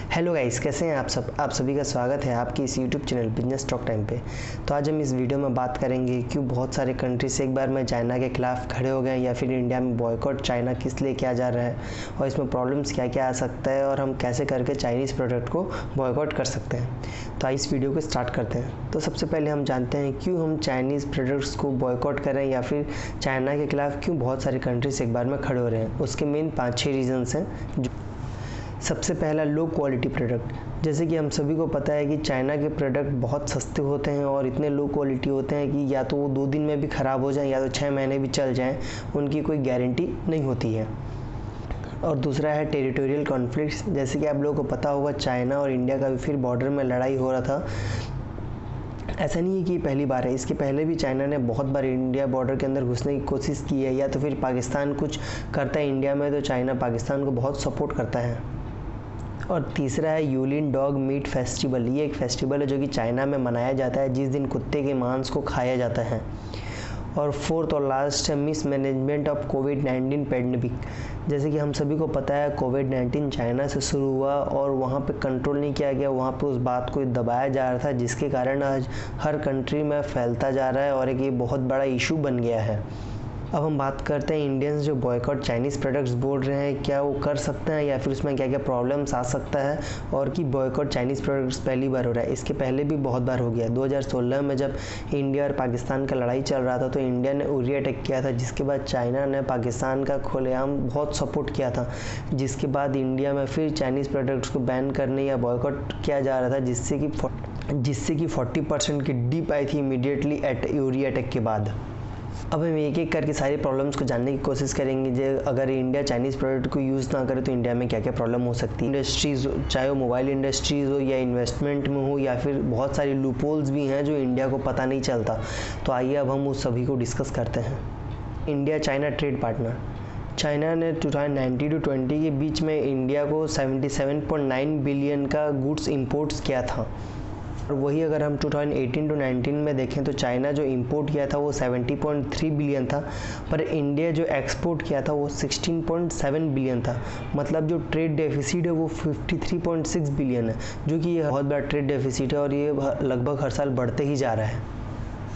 Hello guys, कैसे हैं आप सभी का स्वागत है आपके इस YouTube channel business talk time पे। तो आज हम इस वीडियो में बात करेंगे क्यों बहुत सारे कंट्रीज एक बार में चाइना के खिलाफ खड़े हो गए या फिर इंडिया में बॉयकॉट चाइना किस लिए किया जा रहा है और इसमें प्रॉब्लम्स क्या क्या आ सकता है और हम कैसे करके चाइनीज़ प्रोडक्ट को बॉयकॉट कर सकते हैं। तो इस वीडियो को स्टार्ट करते हैं। तो सबसे पहले हम जानते हैं क्यों हम चाइनीज़ प्रोडक्ट्स को बॉयकॉट करें या फिर चाइना के खिलाफ क्यों बहुत सारे कंट्रीज एक बार में खड़े हो रहे हैं। उसके मेन 5-6 रीजन्स हैं। सबसे पहला, लो क्वालिटी प्रोडक्ट। जैसे कि हम सभी को पता है कि चाइना के प्रोडक्ट बहुत सस्ते होते हैं और इतने लो क्वालिटी होते हैं कि या तो वो 2 दिन में भी ख़राब हो जाएं या तो 6 महीने भी चल जाएं, उनकी कोई गारंटी नहीं होती है। और दूसरा है टेरिटोरियल कॉन्फ्लिक्ट्स। जैसे कि आप लोगों को पता होगा चाइना और इंडिया का भी फिर बॉर्डर में लड़ाई हो रहा था। ऐसा नहीं है कि पहली बार है, इसके पहले भी चाइना ने बहुत बार इंडिया बॉर्डर के अंदर घुसने की कोशिश की है, या तो फिर पाकिस्तान कुछ करता है इंडिया में तो चाइना पाकिस्तान को बहुत सपोर्ट करता है। और तीसरा है यूलिन डॉग मीट फेस्टिवल। ये एक फेस्टिवल है जो कि चाइना में मनाया जाता है जिस दिन कुत्ते के मांस को खाया जाता है। और फोर्थ और लास्ट है miss management of covid pandemic. जैसे कि हम सभी को पता है कोविड-19 चाइना से शुरू हुआ और वहाँ पे कंट्रोल नहीं किया गया, वहाँ पे उस बात को दबाया जा रहा था जिसके कारण आज हर कंट्री में फैलता जा रहा है और एक ये बहुत बड़ा इशू बन गया है। अब हम बात करते हैं इंडियंस जो बॉयकॉट चाइनीज़ प्रोडक्ट्स बोल रहे हैं, क्या वो कर सकते हैं या फिर उसमें क्या क्या प्रॉब्लम्स आ सकता है। और कि बॉयकॉट चाइनीज़ प्रोडक्ट्स पहली बार हो रहा है, इसके पहले भी बहुत बार हो गया। 2016 में जब इंडिया और पाकिस्तान का लड़ाई चल रहा था तो इंडिया ने उरी अटैक किया था, जिसके बाद चाइना ने पाकिस्तान का खुलेआम बहुत सपोर्ट किया था, जिसके बाद इंडिया में फिर चाइनीज़ प्रोडक्ट्स को बैन करने या बॉयकॉट किया जा रहा था, जिससे कि 40% की डिप आई थी इमीडिएटली उरी अटैक के बाद। अब हम एक एक करके सारी प्रॉब्लम्स को जानने की कोशिश करेंगे। जो अगर इंडिया चाइनीज़ प्रोडक्ट को यूज़ ना करे तो इंडिया में क्या क्या प्रॉब्लम हो सकती है। इंडस्ट्रीज़, चाहे वो मोबाइल इंडस्ट्रीज़ हो या इन्वेस्टमेंट में हो या फिर बहुत सारी लूपहोल्स भी हैं जो इंडिया को पता नहीं चलता। तो आइए अब हम उस सभी को डिस्कस करते हैं। India China trade partner. China ने 2019 to 20 के बीच में इंडिया को 77.9 बिलियन का गुड्स इंपोर्ट्स किया था। और वही अगर हम 2018 to 19 में देखें तो चाइना जो इंपोर्ट किया था वो 70.3 बिलियन था, पर इंडिया जो एक्सपोर्ट किया था वो 16.7 बिलियन था। मतलब जो ट्रेड डेफिसिट है वो 53.6 बिलियन है, जो कि ये बहुत बड़ा ट्रेड डेफिसिट है और ये लगभग हर साल बढ़ते ही जा रहा है।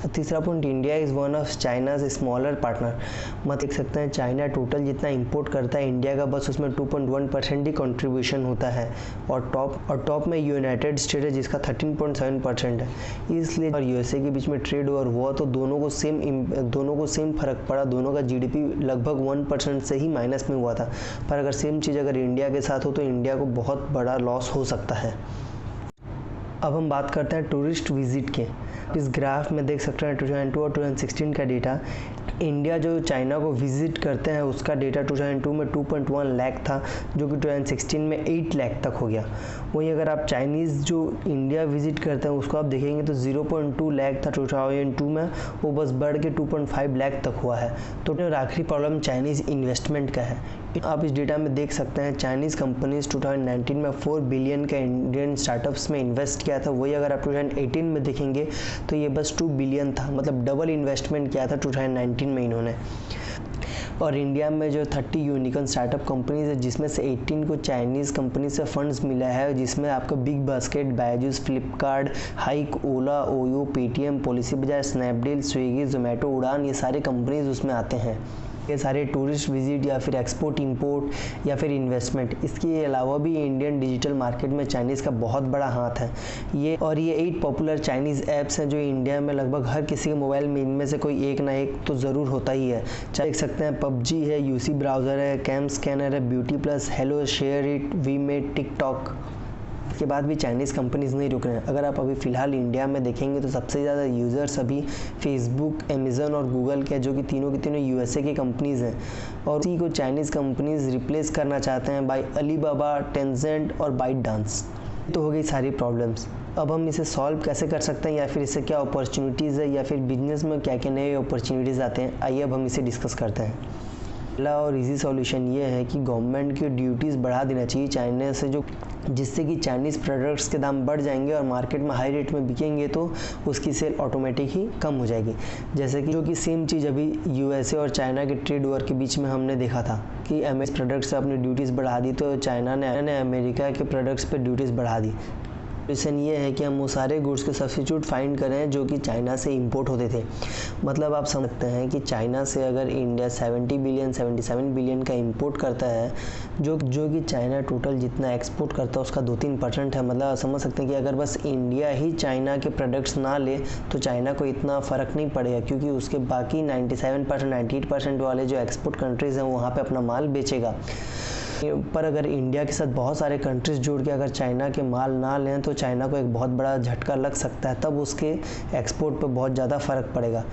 तीसरा point, India is one of China's smaller partner. मत देख सकते हैं चाइना टोटल जितना इंपोर्ट करता है इंडिया का बस उसमें 2.1% ही कंट्रीब्यूशन होता है। और टॉप में यूनाइटेड स्टेट है जिसका 13.7% है। इसलिए और यूएसए के बीच में ट्रेड वॉर हुआ तो दोनों को सेम फर्क पड़ा। दोनों का जीडीपी लगभग 1% से ही माइनस में हुआ था। पर अगर सेम चीज़ अगर इंडिया के साथ हो तो इंडिया को बहुत बड़ा लॉस हो सकता है। अब हम बात करते हैं टूरिस्ट विजिट के। इस ग्राफ में देख सकते हैं 2002 और 2016 का डेटा। इंडिया जो चाइना को विजिट करते हैं उसका डेटा 2002 में 2.1 लाख था, जो कि 2016 में 8 लाख तक हो गया। वहीं अगर आप चाइनीज़ जो इंडिया विजिट करते हैं उसको आप देखेंगे तो 0.2 लाख था 2002 में, वो बस बढ़ के 2.5 लाख तक हुआ है। तो आखिरी प्रॉब्लम चाइनीज़ इन्वेस्टमेंट का है। आप इस डेटा में देख सकते हैं चाइनीज़ कंपनीज 2019 में 4 बिलियन का इंडियन स्टार्टअप्स में इन्वेस्ट किया था। वही अगर आप 2018 में देखेंगे तो ये बस 2 बिलियन था, मतलब डबल इन्वेस्टमेंट किया था 2019 में इन्होंने। और इंडिया में जो 30 यूनिकॉर्न स्टार्टअप कंपनीज है जिसमें से 18 को चाइनीज़ कंपनी से फंड्स मिला है, जिसमें आपका big basket, Byju's, Flipkart, Hike, Ola, OYO, Paytm, policy Bazaar, Snapdeal, Swiggy, Zomato, Udaan, ये सारे कंपनीज उसमें आते हैं। ये सारे टूरिस्ट विजिट या फिर एक्सपोर्ट इंपोर्ट या फिर इन्वेस्टमेंट, इसके अलावा भी इंडियन डिजिटल मार्केट में चाइनीज़ का बहुत बड़ा हाथ है। ये 8 पॉपुलर चाइनीज़ ऐप्स हैं जो इंडिया में लगभग हर किसी के मोबाइल में इनमें से कोई एक ना एक तो ज़रूर होता ही है। देख सकते हैं पबजी है, यूसी ब्राउज़र है, कैम स्कैनर है, BeautyPlus, Helo, SHAREit, VMate, TikTok. के बाद भी चाइनीज़ कंपनीज नहीं रुक रहे हैं। अगर आप अभी फ़िलहाल इंडिया में देखेंगे तो सबसे ज़्यादा यूज़र्स अभी फेसबुक, अमेज़न और गूगल के, जो कि तीनों की तीनों यूएसए की कंपनीज़ हैं और इसी को चाइनीज़ कंपनीज रिप्लेस करना चाहते हैं बाय अलीबाबा, टेंसेंट और बाइटडांस। तो हो गई सारी प्रॉब्लम्स। अब हम इसे सॉल्व कैसे कर सकते हैं या फिर इससे क्या अपॉर्चुनिटीज़ है या फिर बिजनेस में क्या क्या नए अपॉर्चुनिटीज़ आते हैं, आइए अब हम इसे डिस्कस करते हैं। पहला और इजी सॉल्यूशन ये है कि गवर्नमेंट की ड्यूटीज़ बढ़ा देना चाहिए चाइना से, जिससे कि चाइनीज़ प्रोडक्ट्स के दाम बढ़ जाएंगे और मार्केट में हाई रेट में बिकेंगे तो उसकी सेल ऑटोमेटिक ही कम हो जाएगी। जैसे कि जो कि सेम चीज़ अभी यूएसए और चाइना के ट्रेड वॉर के बीच में हमने देखा था कि अमेरिकन प्रोडक्ट्स से अपनी ड्यूटीज़ बढ़ा दी तो चाइना ने अमेरिका के प्रोडक्ट्स पर ड्यूटीज़ बढ़ा दी। रीज़न ये है कि हम वो सारे गुड्स के सब्स्टिट्यूट फाइंड करें जो कि चाइना से इंपोर्ट होते थे। मतलब आप समझते हैं कि चाइना से अगर इंडिया 77 बिलियन का इंपोर्ट करता है, जो कि चाइना टोटल जितना एक्सपोर्ट करता है उसका 2-3% है। मतलब आप समझ सकते हैं कि अगर बस इंडिया ही चाइना के प्रोडक्ट्स ना ले तो चाइना को इतना फ़र्क नहीं पड़ेगा, क्योंकि उसके बाकी 97% 98% वाले जो एक्सपोर्ट कंट्रीज़ हैं वहाँ पर अपना माल बेचेगा। पर अगर इंडिया के साथ बहुत सारे कंट्रीज जोड़ के अगर चाइना के माल ना लें तो चाइना को एक बहुत बड़ा झटका लग सकता है, तब उसके एक्सपोर्ट पे बहुत ज़्यादा फ़र्क पड़ेगा।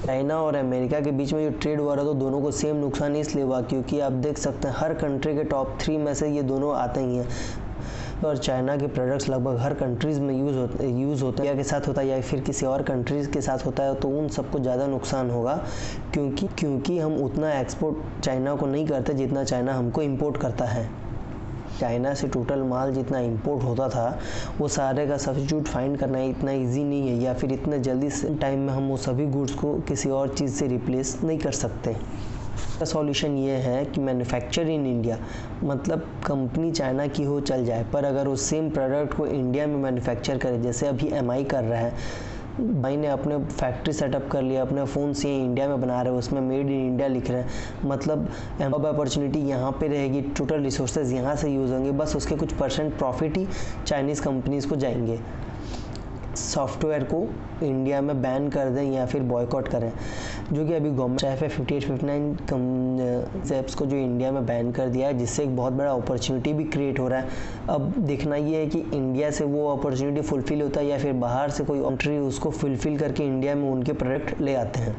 चाइना और अमेरिका के बीच में जो ट्रेड वॉर है तो दोनों को सेम नुकसान इसलिए हुआ क्योंकि आप देख सकते हैं हर कंट्री के टॉप 3 में से ये दोनों आते ही हैं और चाइना के प्रोडक्ट्स लगभग हर कंट्रीज़ में यूज़ होते हैं। इंडिया के साथ होता है या फिर किसी और कंट्रीज़ के साथ होता है तो उन सबको ज़्यादा नुकसान होगा, क्योंकि हम उतना एक्सपोर्ट चाइना को नहीं करते जितना चाइना हमको इंपोर्ट करता है। चाइना से टोटल माल जितना इंपोर्ट होता था वो सारे का सब्स्टिट्यूट फाइंड करना इतना इजी नहीं है, या फिर इतने जल्दी टाइम में हम वो सभी गुड्स को किसी और चीज़ से रिप्लेस नहीं कर सकते। सॉल्यूशन ये है कि मैन्युफैक्चर इन इंडिया, मतलब कंपनी चाइना की हो चल जाए पर अगर उस सेम प्रोडक्ट को इंडिया में मैन्युफैक्चर करे, जैसे अभी एमआई कर रहा है। एमआई ने अपने फैक्ट्री सेटअप कर लिया, अपने फ़ोन से इंडिया में बना रहे हैं, उसमें मेड इन इंडिया लिख रहे हैं। मतलब जॉब अपॉर्चुनिटी यहाँ पे रहेगी, टोटल रिसोर्सेज यहाँ से यूज़ होंगे, बस उसके कुछ % प्रॉफिट ही चाइनीज़ कंपनीज़ को जाएंगे। सॉफ्टवेयर को इंडिया में बैन कर दें या फिर बॉयकॉट करें, जो कि अभी गवर्नमेंट चाहे 58-59 ऐप्स को जो इंडिया में बैन कर दिया है, जिससे एक बहुत बड़ा अपॉर्चुनिटी भी क्रिएट हो रहा है। अब देखना ये है कि इंडिया से वो अपॉर्चुनिटी फुलफिल होता है या फिर बाहर से कोई कंट्री उसको फुलफिल करके इंडिया में उनके प्रोडक्ट ले आते हैं।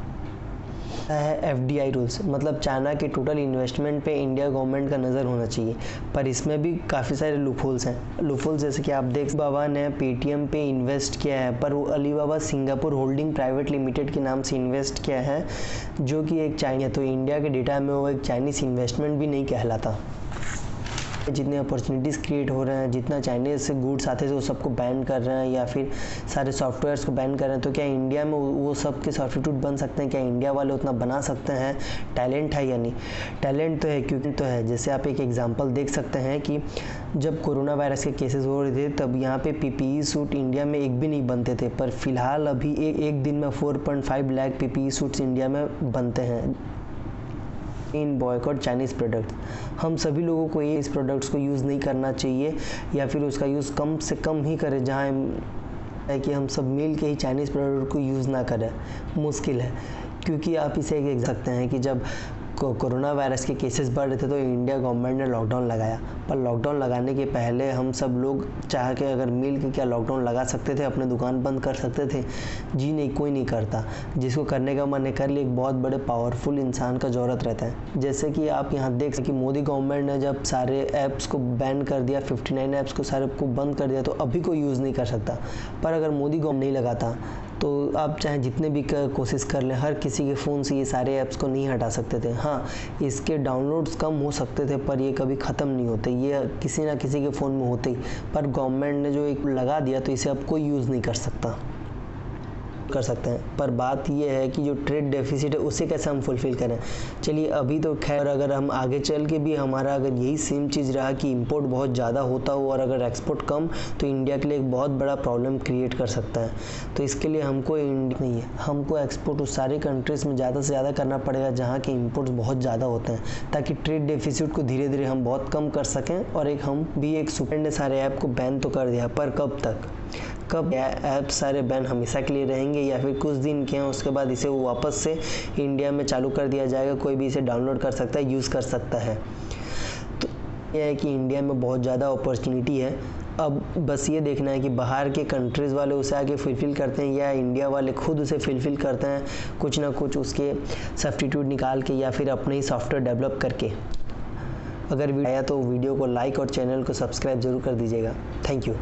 है FDI रूल्स, मतलब चाइना के टोटल इन्वेस्टमेंट पे इंडिया गवर्नमेंट का नज़र होना चाहिए, पर इसमें भी काफ़ी सारे लूपहोल्स हैं। लूपहोल्स जैसे कि आप देख, बाबा ने पेटीएम पे इन्वेस्ट किया है पर वो Alibaba Singapore holding private limited के नाम से इन्वेस्ट किया है, जो कि एक चाइना है, तो इंडिया के डेटा में वो एक चाइनीज़ इन्वेस्टमेंट भी नहीं कहलाता। जितने अपॉर्चुनिटीज़ क्रिएट हो रहे हैं, जितना चाइनीज़ से गुड्स आते थे वो सबको बैन कर रहे हैं या फिर सारे सॉफ्टवेयर्स को बैन कर रहे हैं, तो क्या इंडिया में वो सब के सब्स्टिट्यूट बन सकते हैं? क्या इंडिया वाले उतना बना सकते हैं? टैलेंट है या नहीं? टैलेंट तो है, क्योंकि तो है। जैसे आप एक एग्जांपल देख सकते हैं कि जब कोरोना वायरस के केसेस हो रहे थे तब यहाँ पे PPE सूट इंडिया में एक भी नहीं बनते थे, पर फिलहाल अभी एक दिन में 4.5 लाख PPE सूट्स इंडिया में बनते हैं। इन बॉयकॉट चाइनीज़ प्रोडक्ट्स, हम सभी लोगों को ये इस प्रोडक्ट्स को यूज़ नहीं करना चाहिए या फिर उसका यूज़ कम से कम ही करें, जहाँ है कि हम सब मिल के ही चाइनीज़ प्रोडक्ट को यूज़ ना करें। मुश्किल है, क्योंकि आप इसे एक सकते हैं कि जब कोरोना वायरस के केसेस बढ़ रहे थे तो इंडिया गवर्नमेंट ने लॉकडाउन लगाया, पर लॉकडाउन लगाने के पहले हम सब लोग चाह के अगर मिल के क्या लॉकडाउन लगा सकते थे, अपने दुकान बंद कर सकते थे? जी नहीं, कोई नहीं करता। जिसको करने का मन है कर लिए, एक बहुत बड़े पावरफुल इंसान का ज़रूरत रहता है। जैसे कि आप यहाँ देख सकते कि मोदी गवर्नमेंट ने जब सारे ऐप्स को बैन कर दिया, 59 ऐप्स को सारे को बंद कर दिया, तो अभी कोई यूज़ नहीं कर सकता। पर अगर मोदी गवर्नमेंट नहीं लगाता तो आप चाहे जितने भी कोशिश कर लें, हर किसी के फ़ोन से ये सारे ऐप्स को नहीं हटा सकते थे। हाँ, इसके डाउनलोड्स कम हो सकते थे पर ये कभी ख़त्म नहीं होते, ये किसी ना किसी के फ़ोन में होते ही। पर गवर्नमेंट ने जो एक लगा दिया तो इसे अब कोई यूज़ नहीं कर सकते हैं। पर बात ये है कि जो ट्रेड डेफिसिट है उसे कैसे हम फुलफ़िल करें। चलिए अभी तो खैर, अगर हम आगे चल के भी हमारा अगर यही सेम चीज़ रहा कि इंपोर्ट बहुत ज़्यादा होता हो और अगर एक्सपोर्ट कम, तो इंडिया के लिए एक बहुत बड़ा प्रॉब्लम क्रिएट कर सकता है। तो इसके लिए हमको इंडिया नहीं है, हमको एक्सपोर्ट उस सारे कंट्रीज़ में ज़्यादा से ज़्यादा करना पड़ेगा जहाँ के इंपोर्ट्स बहुत ज़्यादा होते हैं, ताकि ट्रेड डेफिसिट को धीरे धीरे हम बहुत कम कर सकें। और एक हम भी एक सुपर ने सारे ऐप को बैन तो कर दिया, पर कब ऐप सारे बैन हमेशा के लिए रहेंगे या फिर कुछ दिन के हैं उसके बाद इसे वो वापस से इंडिया में चालू कर दिया जाएगा, कोई भी इसे डाउनलोड कर सकता है, यूज़ कर सकता है। तो यह है कि इंडिया में बहुत ज़्यादा अपॉर्चुनिटी है। अब बस ये देखना है कि बाहर के कंट्रीज़ वाले उसे आगे फुलफ़िल करते हैं या इंडिया वाले खुद उसे फुलफ़िल करते हैं, कुछ ना कुछ उसके सब्स्टिट्यूट निकाल के या फिर अपने ही सॉफ्टवेयर डेवलप करके। अगर वीडियो आया तो वीडियो को लाइक और चैनल को सब्सक्राइब ज़रूर कर दीजिएगा। Thank you.